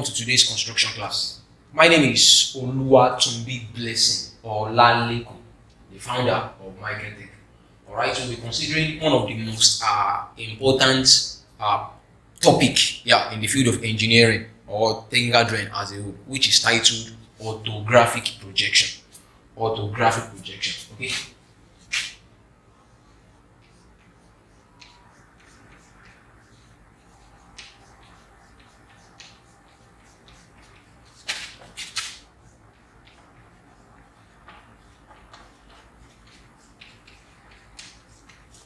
welcome to today's construction class. My name is Oluwatumbi Blessing or Laleko, the founder of MaekllTech. Alright, so we're considering one of the most important topic in the field of engineering or technical drawing as a whole, which is titled orthographic projection. Orthographic projection. Okay.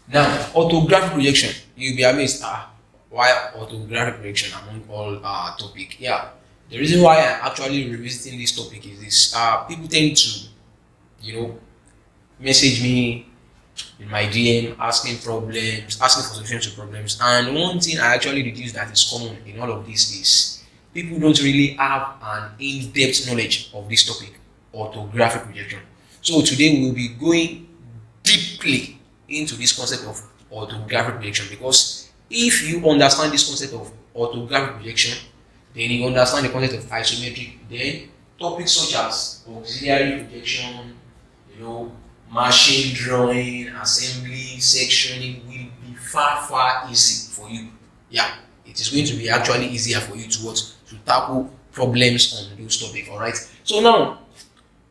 Now, orthographic projection, you'll be amazed, why orthographic projection among all topic? Yeah, the reason why I'm actually revisiting this topic is this: people tend to, message me in my DM asking for solutions to problems. And one thing I actually deduced that is common in all of this is people don't really have an in-depth knowledge of this topic, orthographic projection. So today we'll be going deeply into this concept of orthographic projection, because if you understand this concept of orthographic projection, then you understand the concept of isometric, then topics such as auxiliary projection, machine drawing, assembly, sectioning will be far easy for you. Yeah, it is going to be actually easier for you to tackle problems on those topics. All right. So now,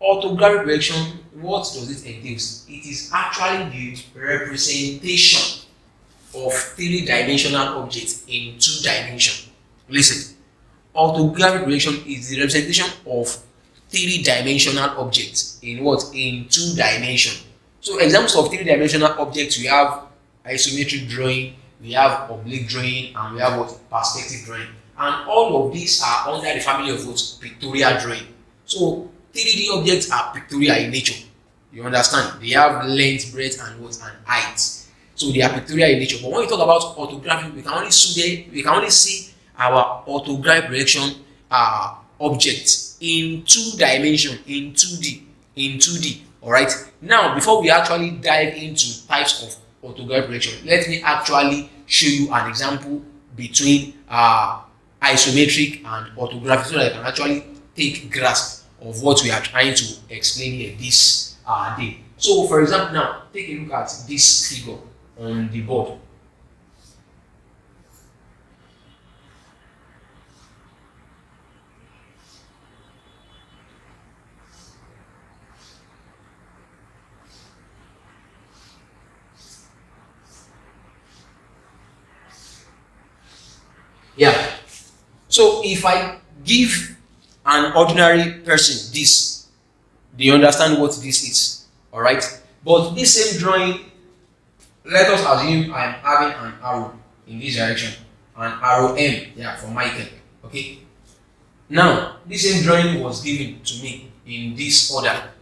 orthographic projection, what does it entail? It is actually the representation of three-dimensional objects in two dimensions. Listen, orthographic projection is the representation of three-dimensional objects in two dimensions. So examples of three-dimensional objects, we have isometric drawing, we have oblique drawing, and we have perspective drawing. And all of these are under the family of pictorial drawing. So 3D objects are pictorial in nature. You understand? They have length, breadth, and height. So they are pictorial in nature. But when we talk about orthographic, we can only see our orthographic projection objects in two dimensions, in 2D. Alright. Now, before we actually dive into types of orthographic projection, let me actually show you an example between isometric and orthographic, so that I can actually take grasp of what we are trying to explain here this day. So, for example, now take a look at this figure on the board. Yeah. So, if I give an ordinary person this, they understand what this is. All right. But this same drawing, let us assume I'm having an arrow in this direction, an arrow M, for Michael. Okay. Now, this same drawing was given to me in this order.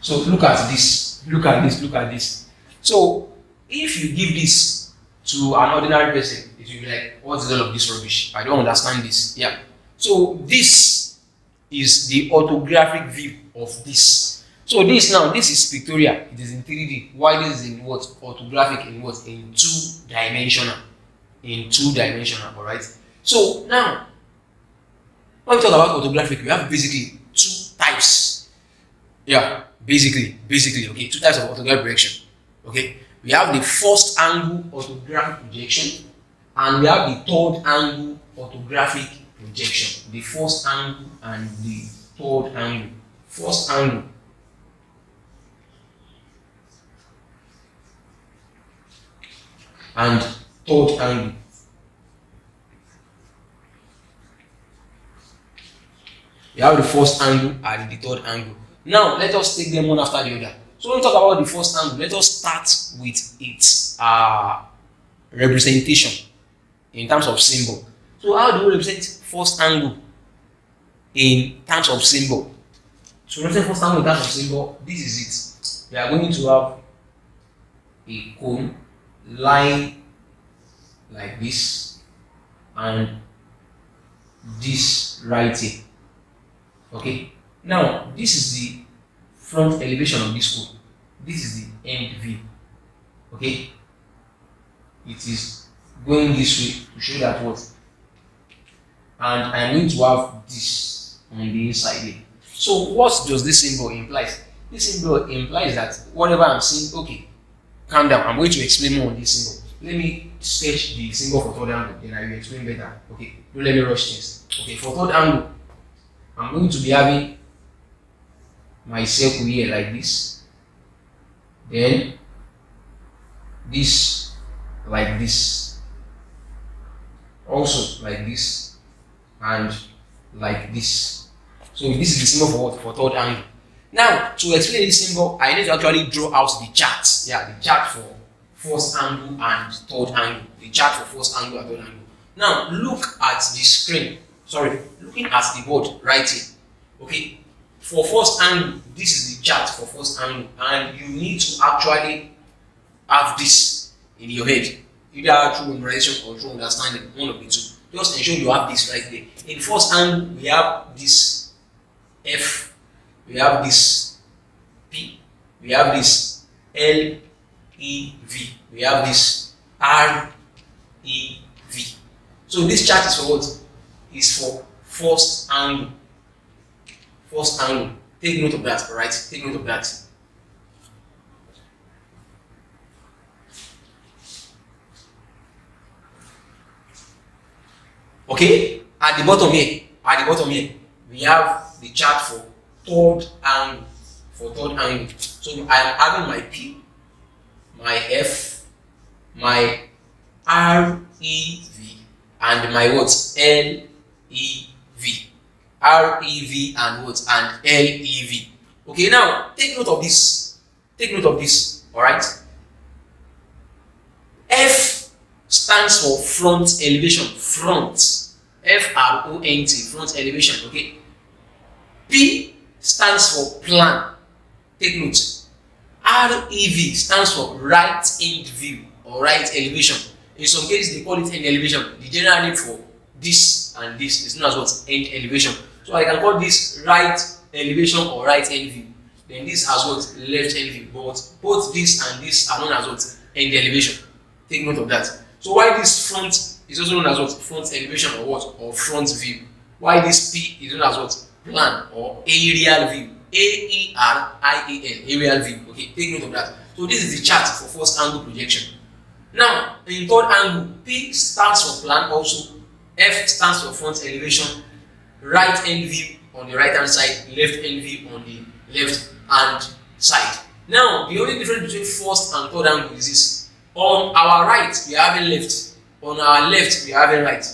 So look at this. So if you give this to an ordinary person, it will be like, what's all of this rubbish? I don't understand this. Yeah. So this is the orthographic view of this. So this is pictorial. It is in 3D. Why this is in what? Orthographic in what? In two-dimensional. All right. So now, when we talk about orthographic, we have basically two types. Yeah. Basically, okay, two types of orthographic projection. Okay, we have the first angle orthographic projection, and we have the third angle orthographic projection. The first angle and the third angle. First angle. And third angle. We have the first angle and the third angle. Now, let us take them one after the other. So, when we talk about the first angle, let us start with its representation in terms of symbol. So, how do we represent first angle in terms of symbol? To represent first angle in terms of symbol, this is it. We are going to have a cone lying like this, and this right here. Okay. Now this is the front elevation of this code. This is the end view. Okay. It is going this way to show that what, and I'm going to have this on the inside here. So what does this symbol imply? This symbol implies that whatever I'm saying, okay, calm down, I'm going to explain more on this symbol. Let me sketch the symbol for third angle, then I will explain better. Okay, don't let me rush things. Okay, for third angle, I'm going to be having my circle here like this, then this like this, also like this, and like this. So this is the symbol for what? For third angle. Now, to explain this symbol, I need to actually draw out the chart. Yeah, the chart for first angle and third angle. The chart for first angle and third angle. Now, look at the screen. Sorry, looking at the board right here. Okay, for first angle, this is the chart for first angle, and you need to actually have this in your head, either through memorization or through understanding, one of the two. Just ensure you have this right there. In first angle, we have this F, we have this P, we have this L, E, V, we have this R, E, V. So this chart is for what? Is for first angle. First angle. Take note of that, alright? Take note of that. Okay, at the bottom here, we have the chart for third angle. So I am having my P, my F, my R, E, V, and my what? L, E, V. R, E, V, and what? And L, E, V. Okay, now take note of this. Take note of this. Alright? F stands for front elevation. Front. F-R-O-N-T. Front elevation. Okay? P stands for plan. Take note. R-E-V stands for right end view or right elevation. In some cases, they call it end elevation. The general name for this and this is known as what? End elevation. So I can call this right elevation or right end view. Then this as what? Left end view. But both this and this are known as what? End elevation. Take note of that. So why this front is also known as what? Front elevation or what? Or front view. Why this P is known as what? Plan or aerial view. A-E-R-I-A-L. Aerial view. Okay, take note of that. So this is the chart for first angle projection. Now, in third angle, P stands for plan also. F stands for front elevation. Right end view on the right hand side, left end view on the left hand side. Now, the only difference between first and third angle is this. On our right, we are having left. On our left, we are having right.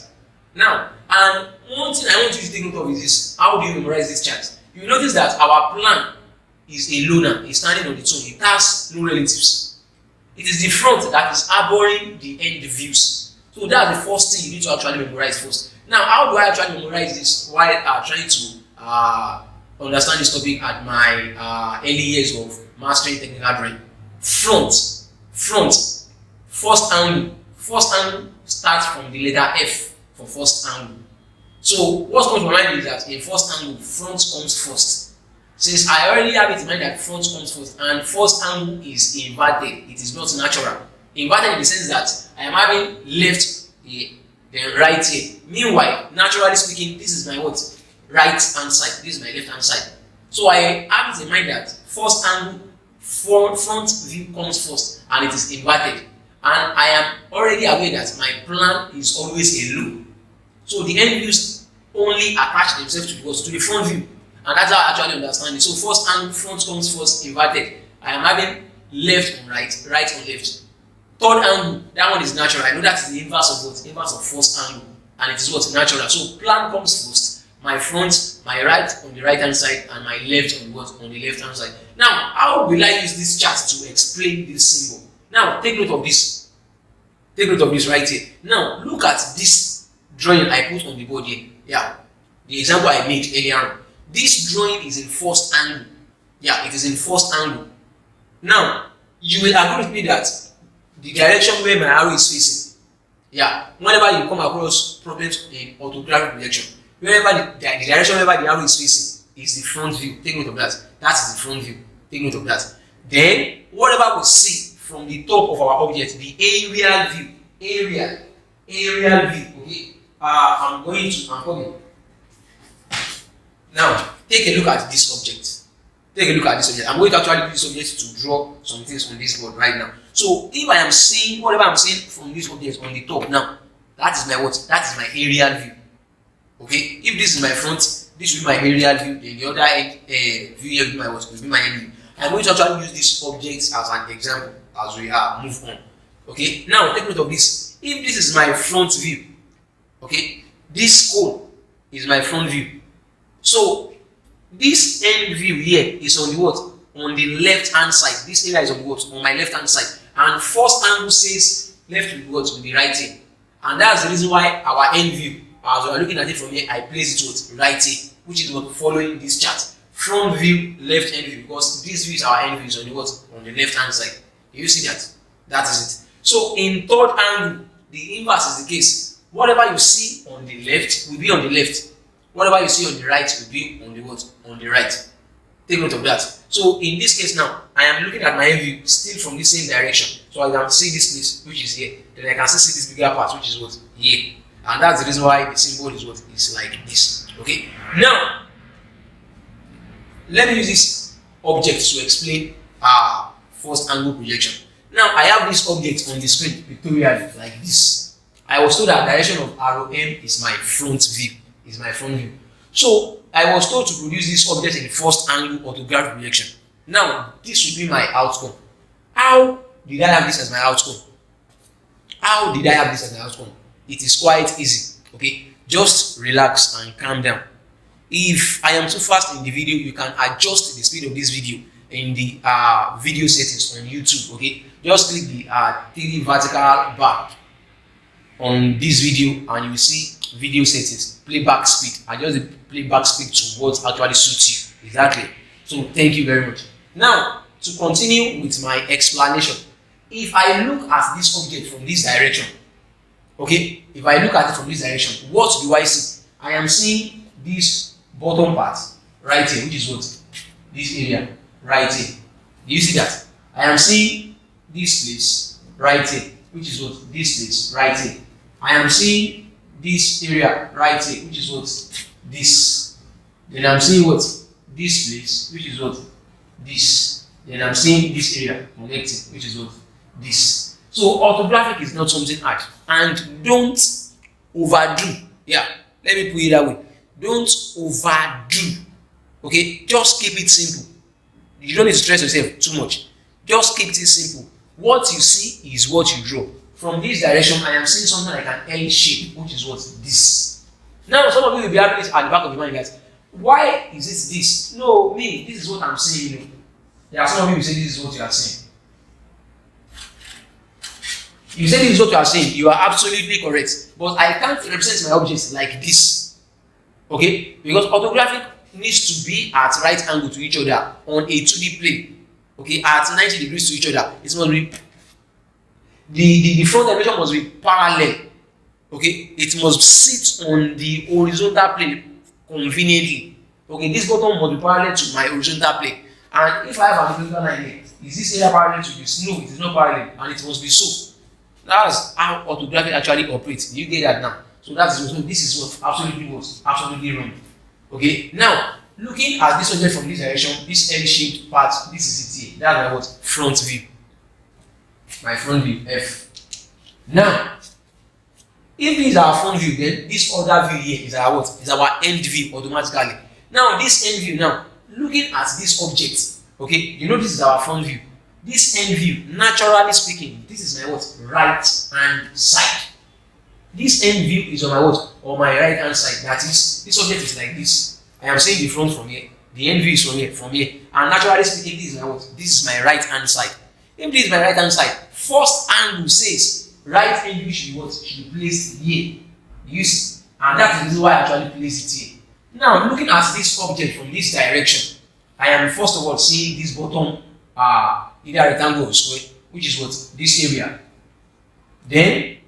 Now, and one thing I want you to take note of is this. How do you memorize this chart? You notice that our plan is a loner. It's standing on its own. It has no relatives. It is the front that is harboring the end views. So that's the first thing you need to actually memorize first. Now, how do I actually memorize this while trying to understand this topic at my early years of mastering technical drawing? Front, first angle. First angle starts from the letter F for first angle. So what comes to my mind is that in first angle, front comes first. Since I already have it in mind that front comes first, and first angle is inverted, it is not natural. Inverted in the sense that I am having left here, then right here. Meanwhile, naturally speaking, this is my what? Right hand side. This is my left hand side. So I have it in mind that first angle, front view comes first, and it is inverted. And I am already aware that my plan is always a loop. So the end views only attach themselves to the front view. And that's how I actually understand it. So first angle, front comes first, inverted. I am having left on right, right on left. Third angle, that one is natural. I know that's the inverse of what? Inverse of first angle. And it is what? Natural. So plan comes first. My front, my right on the right hand side, and my left on what? On the left hand side. Now, how will I use this chart to explain this symbol? Now, take note of this. Take note of this right here. Now, look at this drawing I put on the board here. Yeah. The example I made earlier on. This drawing is in first angle. Yeah, it is in first angle. Now, you will agree with me that the direction where my arrow is facing, Yeah, whenever you come across problems in orthographic projection, wherever the direction wherever the arrow is facing is the front view. Take note of that. That is the front view. Take note of that. Then whatever we see from the top of our object, the aerial view, aerial view. Okay. I'm coming. Now take a look at this object. Take a look at this object. I'm going to actually use this object to draw some things on this board right now. So if I am seeing whatever I'm seeing from this object on the top now, that is my what? That is my aerial view. Okay. If this is my front, this will be my aerial view. Then the other end, view here will be my what? Will be my end view. I'm going to actually use this object as an example as we move on. Okay. Now take note of this. If this is my front view, okay, this cone is my front view. So this end view here is on the what? On the left hand side. This area is on the what? On my left hand side. And first angle says left will be what? Will be right here. And that's the reason why our end view, as we are looking at it from here, I place it what? Right here, which is what? Following this chart. Front view, left end view, because this view is our end view is on the what? On the left hand side. You see that? That is it. So in third angle, the inverse is the case. Whatever you see on the left will be on the left. Whatever you see on the right will be on the what? On the right. Take note of that. So in this case now, I am looking at my end view still from the same direction. So I can see this place, which is here. Then I can still see this bigger part, which is what? Here. And that's the reason why the symbol is what? Is like this. Okay? Now, let me use this object to explain first angle projection. Now, I have this object on the screen pictorially like this. I was told that direction of arrow M is my front view. So I was told to produce this object in first angle orthographic projection. Now this will be my outcome. How did I have this as my outcome? It is quite easy. Okay, just relax and calm down. If I am too fast in the video, you can adjust the speed of this video in the video settings on YouTube. Okay, just click the 3 vertical bar on this video and you will see video settings, playback speed. Adjust the playback speed to what actually suits you. Exactly. So thank you very much. Now to continue with my explanation, if I look at this object from this direction, okay, if I look at it from this direction, what do I see? I am seeing this bottom part right here, which is what? This area right here. Do you see that? I am seeing this place right here, which is what? This place right here. I am seeing this area right here, which is what? This. Then I'm seeing what? This place, which is what? This. Then I'm seeing this area connecting, which is what? This. So orthographic is not something hard, and don't overdo. Yeah, let me put it that way. Don't overdo. Okay, just keep it simple. You don't need to stress yourself too much. Just keep it simple. What you see is what you draw. From this direction, I am seeing something like an L shape, which is what? This. Now, some of you will be having this at the back of your mind, guys. Why is it this? No, me, this is what I'm saying. You know. There are some of you who say this is what you are saying. You say this is what you are saying, you are absolutely correct. But I can't represent my objects like this. Okay? Because orthographic needs to be at right angle to each other on a 2D plane. Okay? At 90 degrees to each other. It must be the front dimension must be parallel. Okay, it must sit on the horizontal plane conveniently. Okay, this bottom must be parallel to my horizontal plane. And if I have an horizontal line here, is this area parallel to this? No, it is not parallel, and it must be so. That's how orthography actually operates. You get that now? So that's so this is what absolutely wrong. Okay, now looking at this object from this direction, this L-shaped part, this is it here. That's my what? Front view. My front view F. Now, if this is our front view, then this other view here is our what? Is our end view automatically. Now, this end view now, looking at this object, okay, you know this is our front view. This end view, naturally speaking, this is my what? Right hand side. This end view is on my what? On my right hand side. That is, this object is like this. I am seeing the front from here. The end view is from here. And naturally speaking, this is my what? This is my right hand side. If this is my right hand side, first angle says right end view should be what? Should be placed here. You see? And that is the reason why I actually place it here. Now, looking at this object from this direction, I am first of all seeing this bottom either rectangle or square, which is what? This area. Then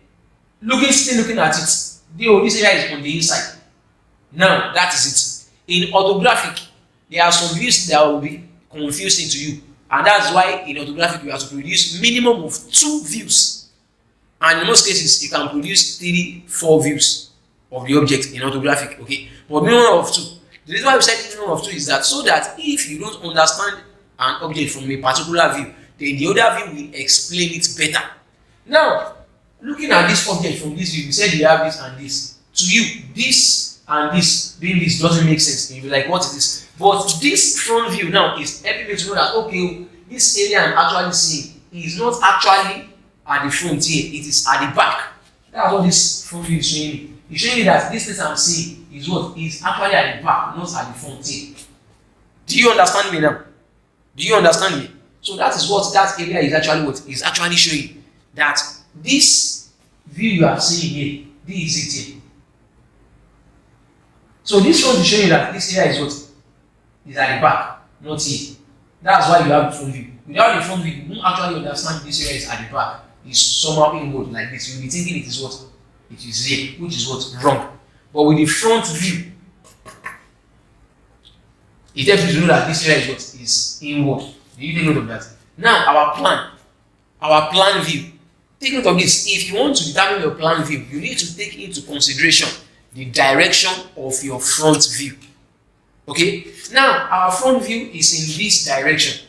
Still looking at it, this area is on the inside. Now that is it. In orthographic, there are some views that will be confusing to you, and that's why in orthographic you have to produce minimum of 2 views, and in most cases you can produce 3, 4 views of the object in orthographic. Okay, but minimum of 2. The reason why we said minimum of 2 is that so that if you don't understand an object from a particular view, then the other view will explain it better. Now, looking at this object from this view, we said you have this and this. To you, this and this doing this doesn't make sense. You'll be like, what is this? But this front view now is helping me to know that, okay, this area I'm actually seeing is not actually at the front here, it is at the back. That's what this front view is showing me. It's showing me that this place I'm seeing is what is actually at the back, not at the front here. Do you understand me now? Do you understand me? So that is what that area is actually what is actually showing. That this view you are seeing here, this is it here. So this one is showing you that this area is what is at the back, not here. That's why you have the front view. Without the front view, you won't actually understand this area is at the back. It's somehow inward like this. You'll be thinking it is what? It is here, which is what? Wrong. But with the front view, it helps you to know that this area is what? Is inward. Do you take note of that? Now, our plan view. Take note of this. If you want to determine your plan view, you need to take into consideration the direction of your front view. Okay? Now, our front view is in this direction.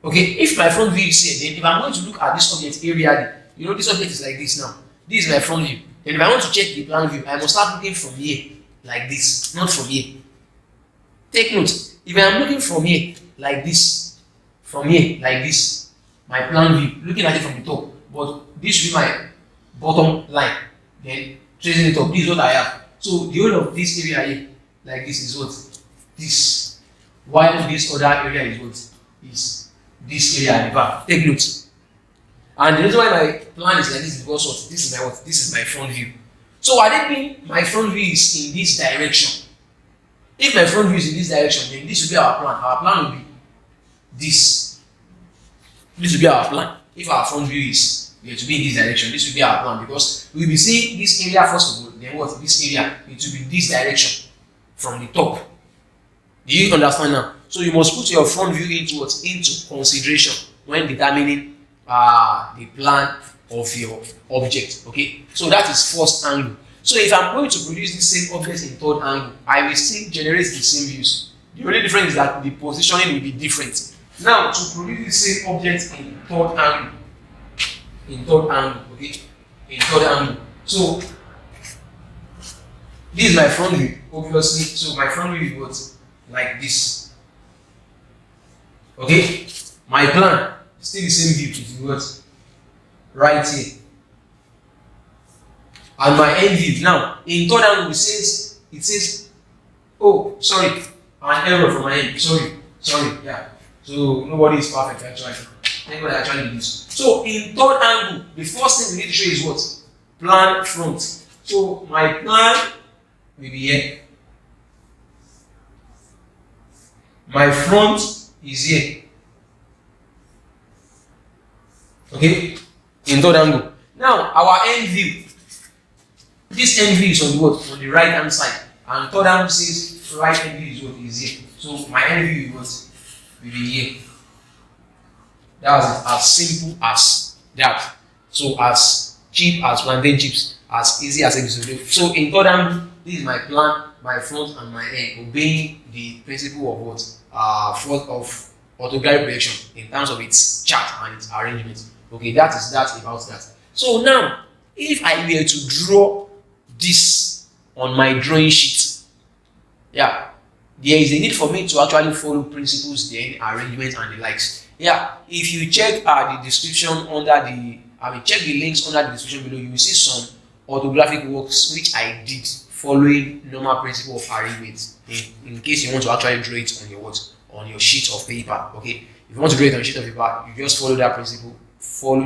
Okay? If my front view is here, then if I'm going to look at this object areally, this object is like this now. This is my front view. Then if I want to check the plan view, I must start looking from here, like this, not from here. Take note. If I am looking from here, like this, from here, like this, my plan view, looking at it from the top, but this will be my bottom line. Then tracing it up, this is what I have. So the whole of this area here, like this, is what? This. While this other area is what? Is this area at the back. Take note. And the reason why my plan is like this is because what? This is my what? This is my front view. So I didn't mean my front view is in this direction. If my front view is in this direction, then this will be our plan. Our plan will be this. This will be our plan. If our front view is going to be in this direction, this will be our plan, because we will be seeing this area first of all, then what? This area, it will be this direction from the top. Do you understand now? So you must put your front view into what? Into consideration when determining the plan of your object. Okay, so that is first angle. So if I'm going to produce the same object in third angle, I will still generate the same views. The only difference is that the positioning will be different. Now, to produce the same object in third angle, okay, in third angle. So this is my front view, obviously. So my front view is what? Like this. Okay, my plan is still the same view. It is what? Right here. And my end view. Now, in third angle, it says, oh, sorry, an error from my end. Sorry, yeah. So nobody is perfect actually. Thank God I actually did this. So in third angle, the first thing we need to show is what? Plan front. So my plan will be here. My front is here. Okay? In third angle. Now our end view. This end view is on the what? On the right hand side. And third angle says right end view is what? Is here. So my end view is what? Will be here. That's as simple as that. So as cheap as plantain chips, as easy as it is to do. So in third angle, this is my plan, my front and my end, obeying the principle of what? Of orthographic projection in terms of its chart and its arrangement. Okay, that is that about that. So now, if I were to draw this on my drawing sheet, yeah, there is a need for me to actually follow principles, then arrangement and the likes. Yeah, if you check the description check the links under the description below, you will see some orthographic works which I did following normal principle of arrangement. In case you want to actually draw it on your on your sheet of paper. Okay, if you want to draw it on a sheet of paper, you just follow that principle.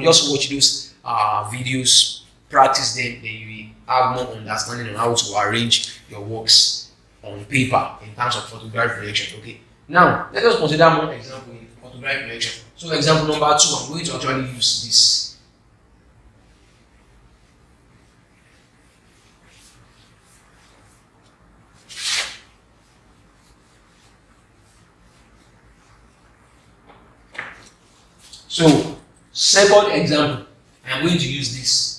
Just watch those videos, practice them, then you will have more understanding on how to arrange your works on paper in terms of orthographic projection. Okay, now let us consider more example in orthographic projection. So example number 2, I'm going to actually use this. So, second example, I'm going to use this.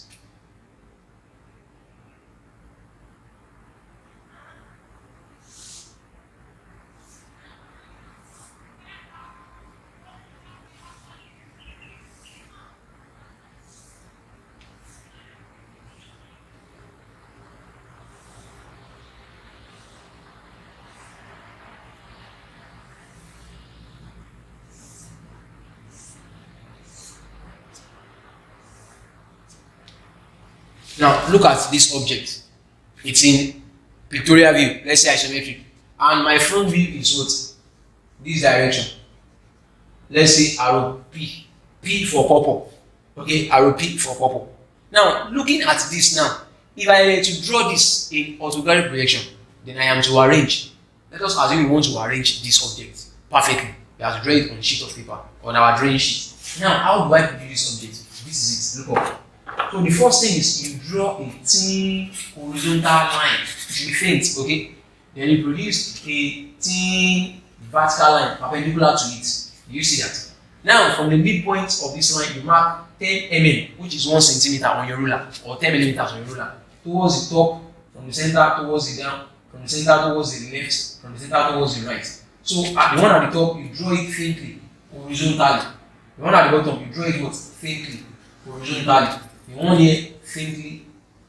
Now, look at this object. It's in pictorial view, let's say isometric. And my front view is what? This direction. Let's say arrow P. P for purple. Okay, arrow P for purple. Now, looking at this now, if I were to draw this in orthographic projection, then I am to arrange. Let us assume we want to arrange this object perfectly. We have to draw it on a sheet of paper, on our drawing sheet. Now, how do I produce this object? This is it. Look up. So the first thing is you draw a thin horizontal line. It should be faint, okay? Then you produce a thin vertical line perpendicular to it. You see that? Now, from the midpoint of this line, you mark 10 mm, which is 1 centimeter on your ruler, or 10 millimeters on your ruler, towards the top, from the center towards the down, from the center towards the left, from the center towards the right. So at the one at the top, you draw it faintly, horizontally. The one at the bottom, you draw it what? Faintly, horizontally. The one here faintly,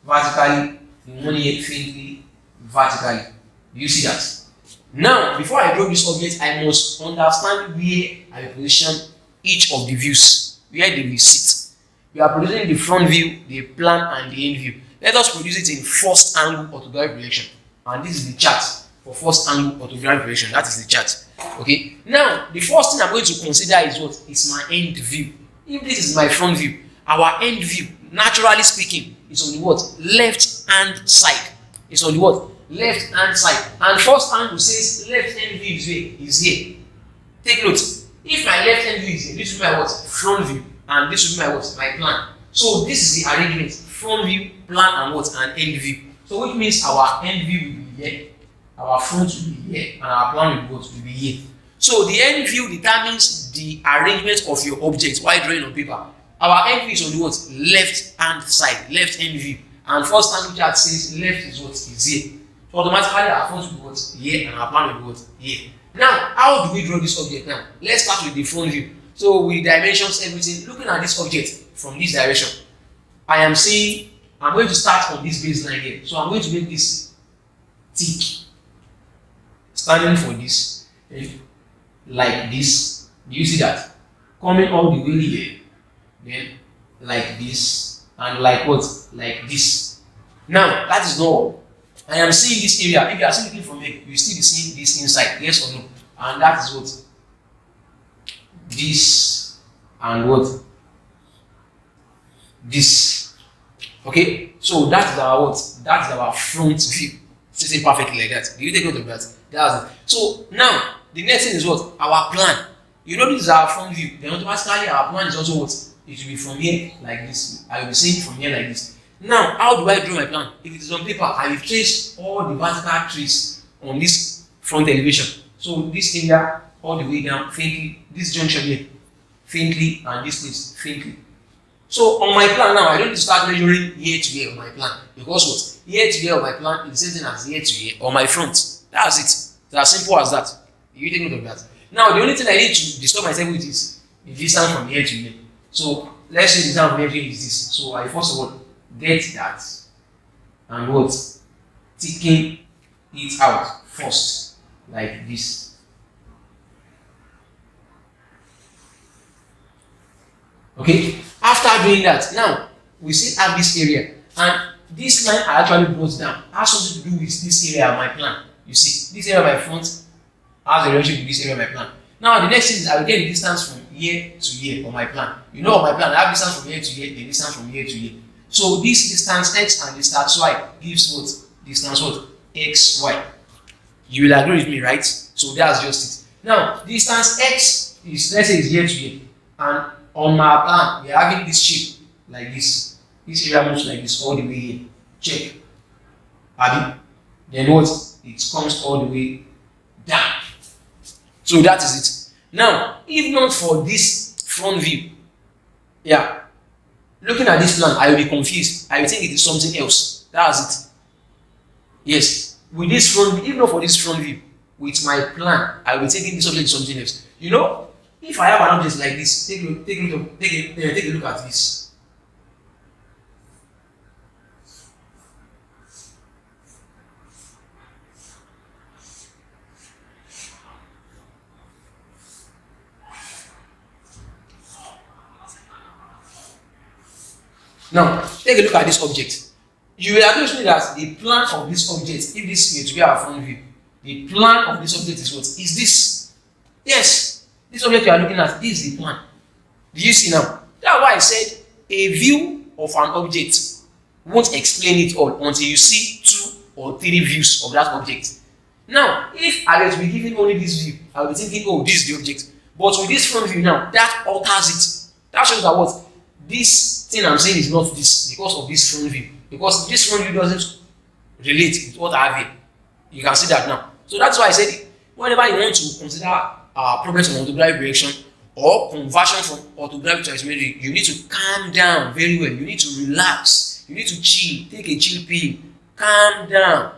vertically. The one here faintly, vertically. Do you see that? Now, before I draw this object, I must understand where I position each of the views, where they will sit. We are producing the front view, the plan, and the end view. Let us produce it in first angle orthographic projection. And this is the chart for first angle orthographic projection. That is the chart. Okay. Now, the first thing I'm going to consider is what? Is my end view. If this is my front view, our end view, naturally speaking, is on the what? Left hand side. It's on the what? Left hand side. And first angle says left hand view is where? Is here. Take note. If my left hand view is here, this will be my what? Front view. And this will be my what? My plan. So this is the arrangement. Front view, plan, and what? And end view. So which means our end view will be here, our front will be here, and our plan will be here. So the end view determines the arrangement of your object while drawing on paper. Our end view is on the what? Left hand side, left hand view. And first angle chart says left is what? Is here. So automatically our front will be what? Here, and our plan will be what? Here. Now, how do we draw this object now? Let's start with the front view. So with dimensions, everything, looking at this object from this direction, I am saying I'm going to start on this baseline here. So I'm going to make this thick, standing for this, like this. Do you see that? Coming all the way here, then like this, and like what? Like this. Now, that is not all. I am seeing this area. If you are still looking from here, you still see this inside, yes or no? And that is what? This and what? This. Okay, so that is our what? That is our front view. Sitting perfectly like that. Do you take note of that? That's it. So now the next thing is what? Our plan. You know this is our front view. Then automatically our plan is also what? It will be from here like this. I will be saying from here like this. Now, how do I draw my plan? If it is on paper, I will trace all the vertical trees on this front elevation. So this area all the way down, faintly, this junction here, faintly, and this place, faintly. So on my plan now, I don't need to start measuring here to here on my plan. Because what? Here to here on my plan is the same thing as here to here on my front. That's it. It's as simple as that. You take note of that. Now, the only thing I need to disturb myself with is the distance from here to here. So let's say the distance from here to here is this. So I first of all get that and what? Taking it out first, like this. Okay, after doing that, now we still have this area, and this line I actually brought down has something to do with this area of my plan. You see, this area of my front has a relationship with this area of my plan. Now, the next thing is I will get the distance from here to here on my plan. You know, on my plan, I have distance from here to here, the distance from here to here. So this distance x and distance y gives what? Distance what? X, y. You will agree with me, right? So that's just it. Now, distance x is, let's say, is here to here, and on my plan, we are having this shape like this. This area moves like this all the way here. Check. Abi. Then what? It comes all the way down. So that is it. Now, if not for this front view, Yeah. Looking at this plan, I will be confused. I will think it is something else. That's it. Yes. With this front view, even for this front view, with my plan, I will be thinking this object is something else. You know, if I have an object like this, take a look at this. Now, take a look at this object. You will agree with me that the plan of this object, if this is to be our front view, the plan of this object is what? Is this. Yes, this object you are looking at, this is the plan. Do you see now? That's why I said a view of an object won't explain it all until you see 2 or 3 views of that object. Now, if I were to be given only this view, I will be thinking, oh, this is the object. But with this front view now, that alters it. That shows that what? This thing I'm saying is not this because of this front view. Because this front view doesn't relate with what I have here. You can see that now. So that's why I said, whenever you want to consider problems on orthographic correction or conversion from orthographic to arithmetic, you need to calm down very well. You need to relax. You need to chill. Take a chill pill. Calm down.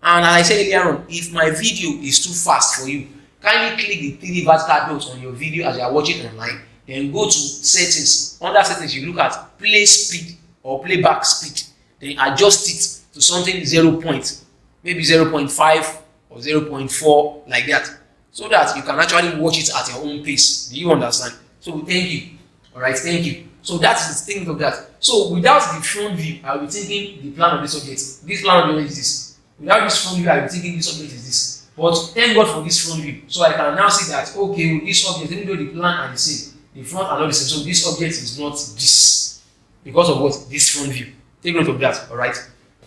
And as I said earlier on, if my video is too fast for you, kindly click the 3 vertical dots on your video as you are watching online. Then go to settings. Under settings, you look at play speed or playback speed. Then adjust it to something 0 point, maybe 0.5 or 0.4 like that, so that you can actually watch it at your own pace. Do you understand? So thank you. All right, thank you. So that's the thing of that. So without the front view, I will be thinking the plan of this object. This plan of the object is this. Without this front view, I will be thinking this object is this. But thank God for this front view. So I can now see that okay, with this object, even though the plan are the same, the front are not the same. So this object is not this because of what? This front view. Take note of that. All right.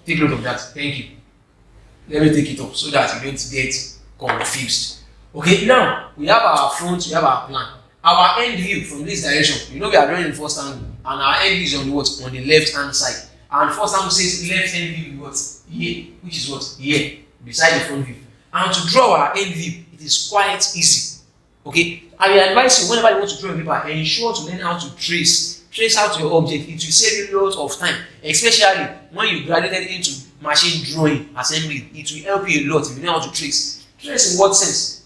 Take note of that. Thank you. Let me take it up so that you don't get confused. Okay. Now we have our front. We have our plan. Our end view from this direction. You know we are drawing in first angle, and our end view is on what? On the left hand side. And first angle says left end view is what? Here, which is what? Here, beside the front view. And to draw our end view, it is quite easy. Okay. I will advise you whenever you want to draw a paper, ensure to learn how to trace out your object. It will save you a lot of time, especially when you graduated into machine drawing assembly. It will help you a lot if you know how to trace. Trace in what sense?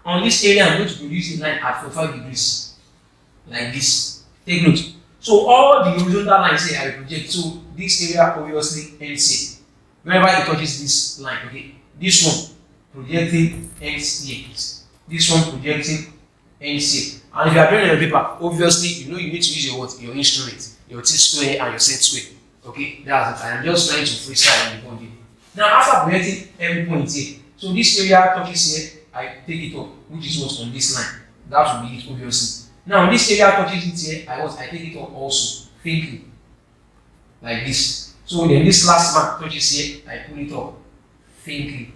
On this area, I'm going to produce a line at 45 degrees, like this. Take note. So all the horizontal lines here I will project. So this area obviously ends here. Wherever it touches this line, okay. This one projecting ends here. This one projecting ends here. And if you are drawing on your paper, obviously you know you need to use your what? Your instrument, your T-square and your set square. Okay, that's it. I am just trying to freestyle on the body. Now after projecting every point here, so this area touches here, I take it up, which is what's on this line. That will be it, obviously. Now this area touches it here, I take it up also, faintly, like this. So then this last mark touches here, I pull it up, faintly,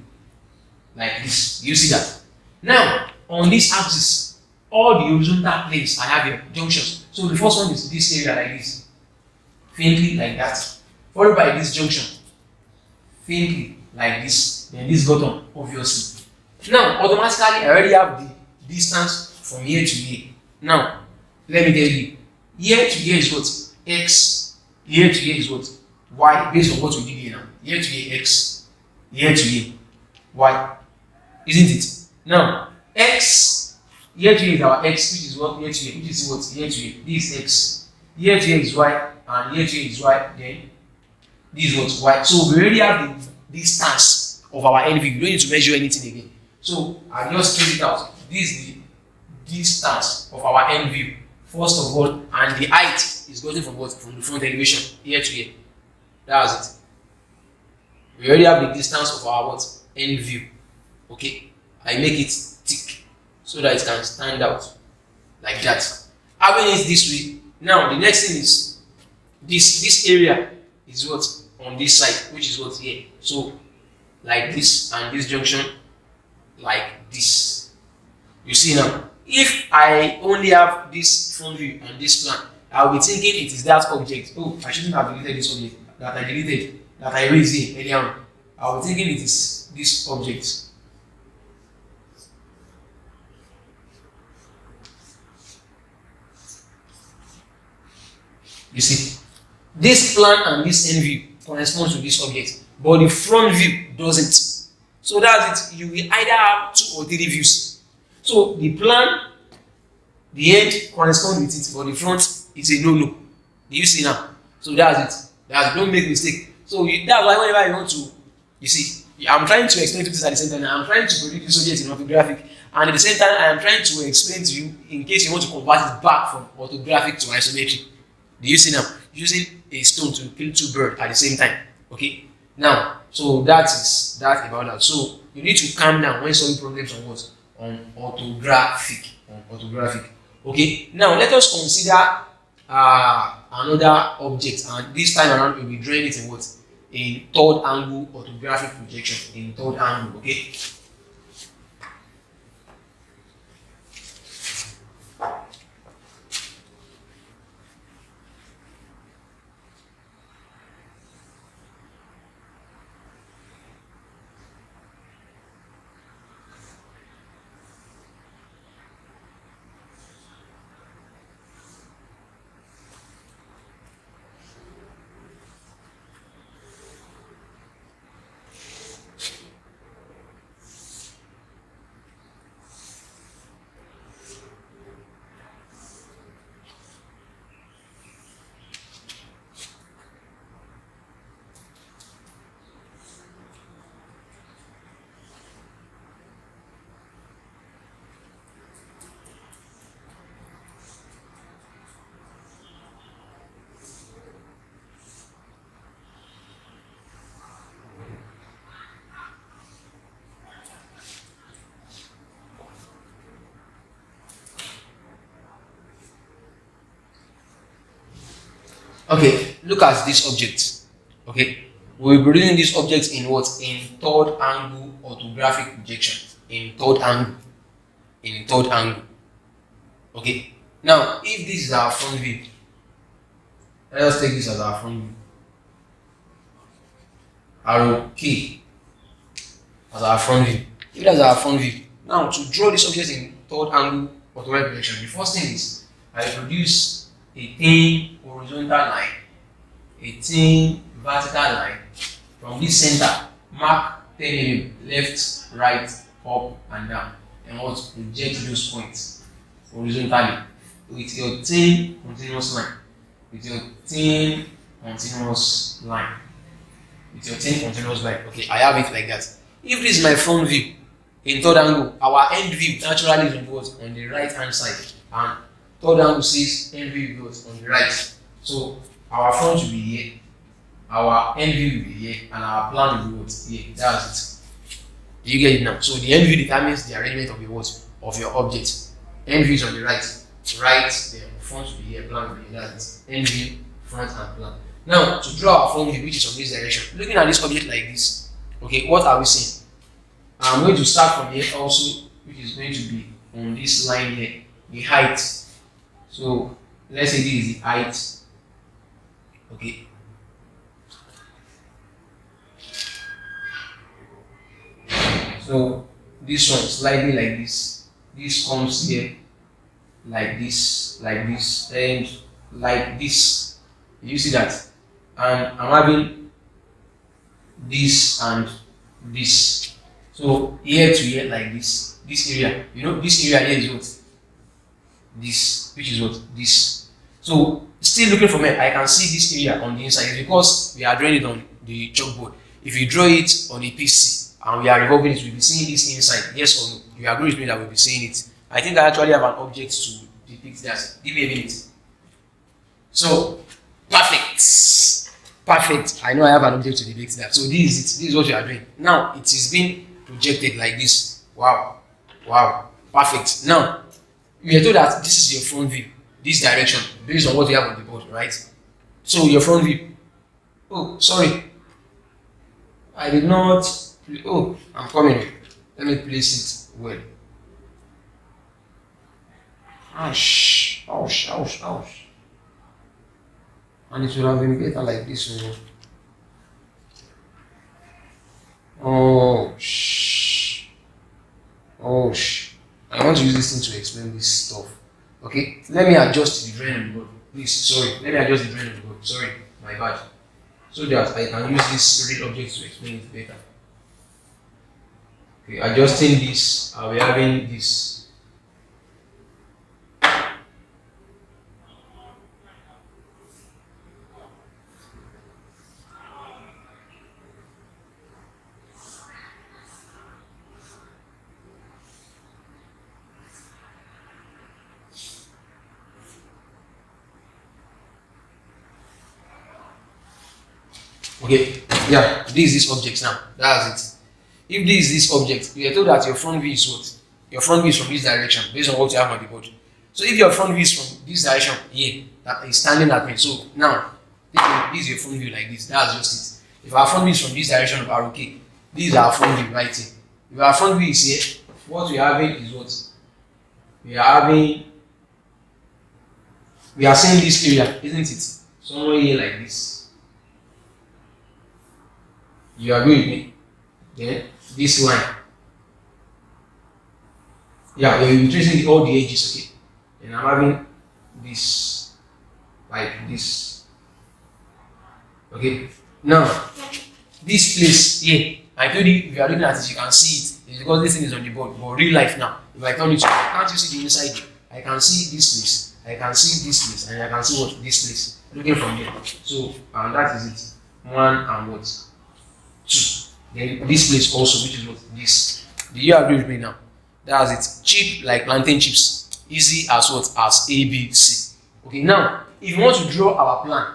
like this. You see that? Now on this axis, all the horizontal planes I have here, junctions. So the first one is this area like this, faintly like that, followed by this junction, faintly like this, then this bottom, obviously. Now automatically I already have the distance from here to here. Now let me tell you, here to here is what? X. Here to here is what? Y, based on what we did here now. Here to here X, here to here Y, isn't it? Now X, here to here is our X, which is what? Here to here, which is what? Here to here, this is X. Here to here is Y, and here to here is Y, then this is what? Y. So we already have the distance of our end view. We don't need to measure anything again. So I just trace it out. This is the distance of our end view, first of all, and the height is gotten from what? From the front elevation, here to here. That's it. We already have the distance of our what? End view. Okay. I make it thick so that it can stand out like that. Having it this way, now the next thing is this area is what? On this side, which is what? Here. So like this, and this junction like this. You see now, if I only have this front view and this plan, I will be thinking it is that object. Oh, I shouldn't have deleted this object that I deleted, that I raised here earlier on. I will be thinking it is this object. You see, this plan and this end view corresponds to this object, but the front view doesn't. So that's it. You will either have 2 or 3 views. So the plan, the end corresponds with it, but the front is a no-no. Do you see now? So that's it. Don't make mistake. So that's why whenever you want to, you see, I'm trying to explain to this at the same time. I'm trying to predict this subject in orthographic, and at the same time, I am trying to explain to you in case you want to convert it back from orthographic to isometric. Do you see now? Using a stone to kill 2 birds at the same time. Okay. Now, so that's about that. So you need to calm down when solving problems on what? On orthographic. Okay. Now let us consider another object, and this time around we'll be drawing it in what? In third angle orthographic projection. In third angle. Okay. Okay, look at this object. Okay, we'll be reading this object in what? In third angle orthographic projection. In third angle. Okay, now if this is our front view, let us take this as our front view. Arrow K as our front view. If that's our front view, now to draw this object in third angle orthographic projection, the first thing is I produce a thin horizontal line, a thin vertical line from this center. Mark 10 mm left, right, up, and down, and what? Project those points horizontally with your thin continuous line. Okay, I have it like that. If this is my front view in third angle, our end view naturally is on what? On the right hand side, and third angle says end view goes on the right. So our front will be here, our end view will be here, and our plan will be what? Here. That's it. Do you get it now? So the end view determines the arrangement of your what? Of your object. End view is on the right, then front will be here, plan will be here. That's it. End view, front, and plan. Now to draw our front view, which is on this direction, looking at this object like this, okay, what are we seeing? I'm going to start from here also, which is going to be on this line here, the height. So let's say this is the height. Okay. So this one slightly like this. This comes here like this, and like this. You see that? And I'm having this and this. So here to here like this. This area, this area here is what? This, which is what? This. So still looking from here, I can see this area on the inside because we are drawing it on the chalkboard. If you draw it on a PC and we are revolving it, we'll be seeing this inside. Yes or no? You agree with me that we'll be seeing it? I think I actually have an object to depict that. Give me a minute. So perfect. I know I have an object to depict that. So this is it. This is what you are doing. Now it is being projected like this. Wow. Perfect. Now we are told that this is your front view, this direction, based on what you have on the board, right? So your front view. Oh, sorry. I did not. Oh, I'm coming. Let me place it well. Ouch. And it should have been better like this. Oh, I want to use this thing to explain this stuff. Okay, let me adjust the drawing on the board. Please, sorry, let me adjust the drawing of the board. Sorry, my bad. So that I can use this real object to explain it better. Okay, adjusting this, I'll be having this. Okay, yeah, this is this object now. That's it. If this is this object, you are told that your front view is what? Your front view is from this direction based on what you have on the board. So if your front view is from this direction here, that is standing at me. So now, this is your front view like this. That's just it. If our front view is from this direction of our okay, this is our front view right here. If our front view is here, what we are having is what? We are having, we are seeing this area, isn't it? Somewhere here like this. You agree with me? Then this line. Yeah, you're tracing all the edges, okay? And I'm having this like this. Okay. Now, this place here, I told you if you are looking at it, you can see it. It's because this thing is on the board. But real life now, if I turn it to, can't you see the inside? I can see this place, I can see this place, and I can see what this place. Looking from here. So that is it. 1 and what? 2. Then this place also, which is what? This. Do you agree with me now? That's it. Cheap like plantain chips. Easy as what? As A, B, C. Okay, now if you want to draw our plan,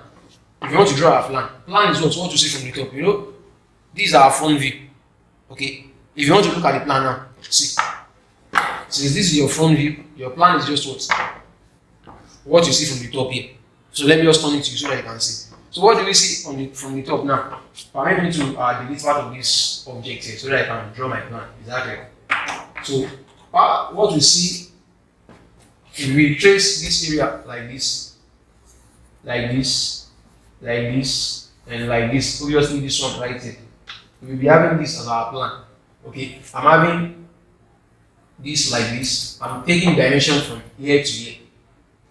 plan is what you see from the top. You know, these are our front view. Okay. If you want to look at the plan now, see. Since this is your front view, your plan is just what you see from the top here. So let me just turn it to you so that you can see. So what do we see from the top now? Permit me to delete part of this object here so that I can draw my plan. Exactly. So what we see, if we trace this area like this, like this, like this, and like this, obviously this one right here, we will be having this as our plan. Okay, I'm having this like this. I'm taking dimension from here to here.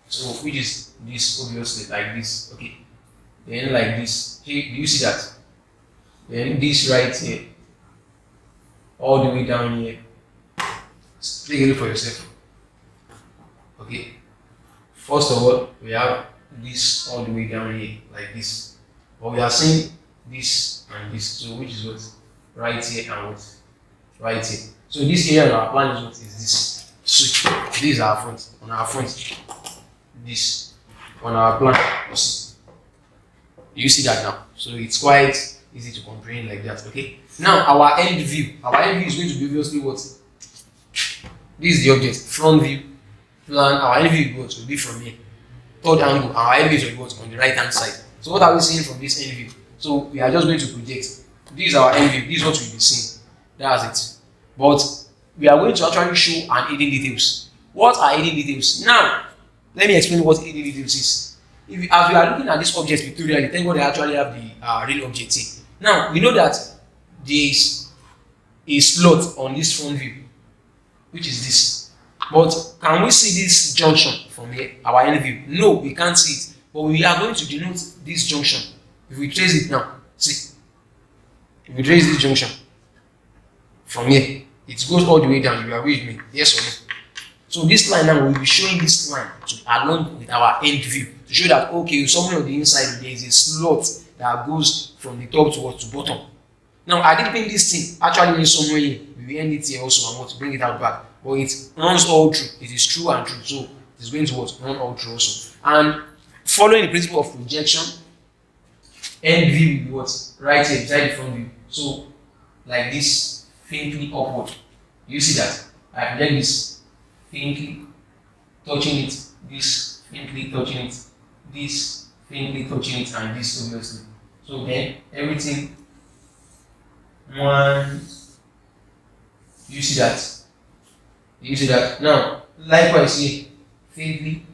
So which is this obviously like this. Okay. Then like this. Do you see that? Then this right here. All the way down here. Take a look for yourself. Okay. First of all, we have this all the way down here, like this. But we are seeing this and this. So which is what? Right here and what? Right here. So this area on our plan is what is this. So this is our front. On our front. This. On our plan. You see that now. So it's quite easy to comprehend like that. Okay. Now our end view. Our end view is going to be obviously what? This is the object. Front view. Plan. Our end view will be from here. Third angle. Our end view will be on the right hand side. So what are we seeing from this end view? So we are just going to project. This is our end view. This is what we'll be seeing. That's it. But we are going to actually show an hidden details. What are hidden details? Now, let me explain what hidden details is. As we are looking at this object pictorially, thank God they actually have the real object here. Now, we know that there is a slot on this front view, which is this. But can we see this junction from here, our end view? No, we can't see it. But we are going to denote this junction. If we trace it now, see. If we trace this junction from here, it goes all the way down. You are with me? Yes or no? So this line now, we will be showing this line along with our end view to show that, okay, somewhere on the inside there is a slot that goes from the top towards the bottom. Now, I didn't think this thing actually means somewhere here. We will end it here also and want to bring it out back. But it runs all through. It is true and true. So it is going to run all through also. And following the principle of projection, end view will be what? Right here beside the front view. So like this, faintly upward. You see that? I project this faintly touching it, this faintly touching it, this faintly touching it, and this obviously. So then everything one, you see that? You see that? Now, likewise here, faintly,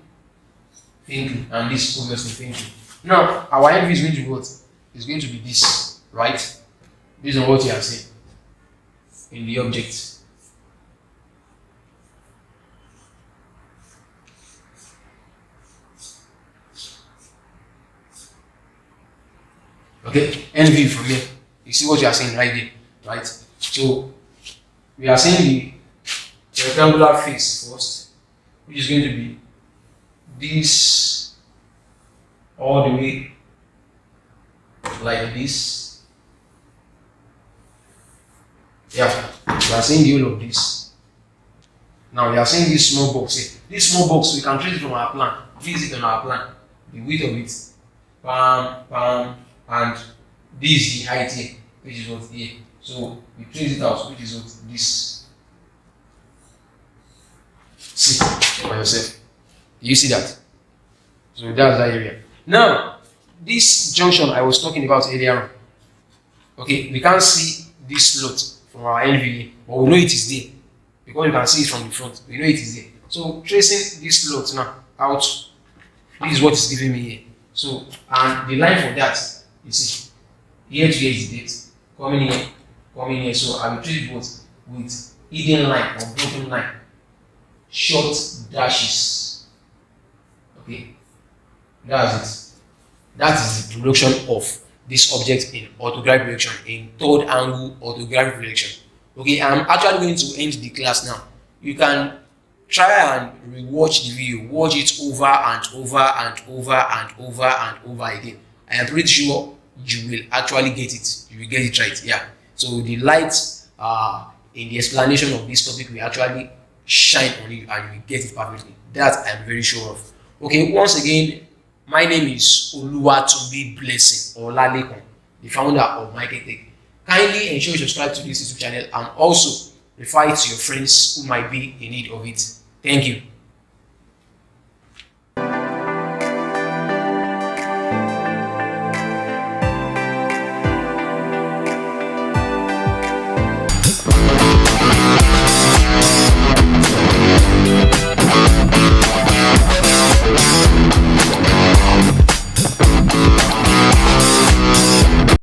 and this obviously faintly. Now, our end view is going to be what? It's going to be this, right? Based on what you have seen in the object. Okay, end view from here. You see what you are saying right there, right? So we are saying the rectangular face first, which is going to be this all the way like this. Yeah, we are saying the whole of this. Now we are saying this small box here. This small box we can trace it from our plan. This is on our plan. The width of it, and this is the height here, which is what here. So we trace it out, which is what this. See for yourself. You see that? So that's that area. Now, this junction I was talking about earlier on. Okay, we can't see this slot from our NVA, but we know it is there because you can see it from the front. We know it is there. So tracing this slot now out, this is what is giving me here. So, and the line for that, you see, here to here is the date, coming here. So I will treat both with hidden line or broken line, short dashes. Okay, that's it. That is the direction of this object in orthographic projection, in third angle orthographic projection. Okay, I'm actually going to end the class now. You can try and rewatch the video, watch it over and over and over and over and over again. I am pretty sure you will actually get it. You will get it right. Yeah. So the lights in the explanation of this topic will actually shine on it and you will get it perfectly. That I'm very sure of. Okay, once again, my name is Oluwatunde Blessing or Lalekon, the founder of MaekllTech. Kindly ensure you subscribe to this YouTube channel and also refer it to your friends who might be in need of it. Thank you.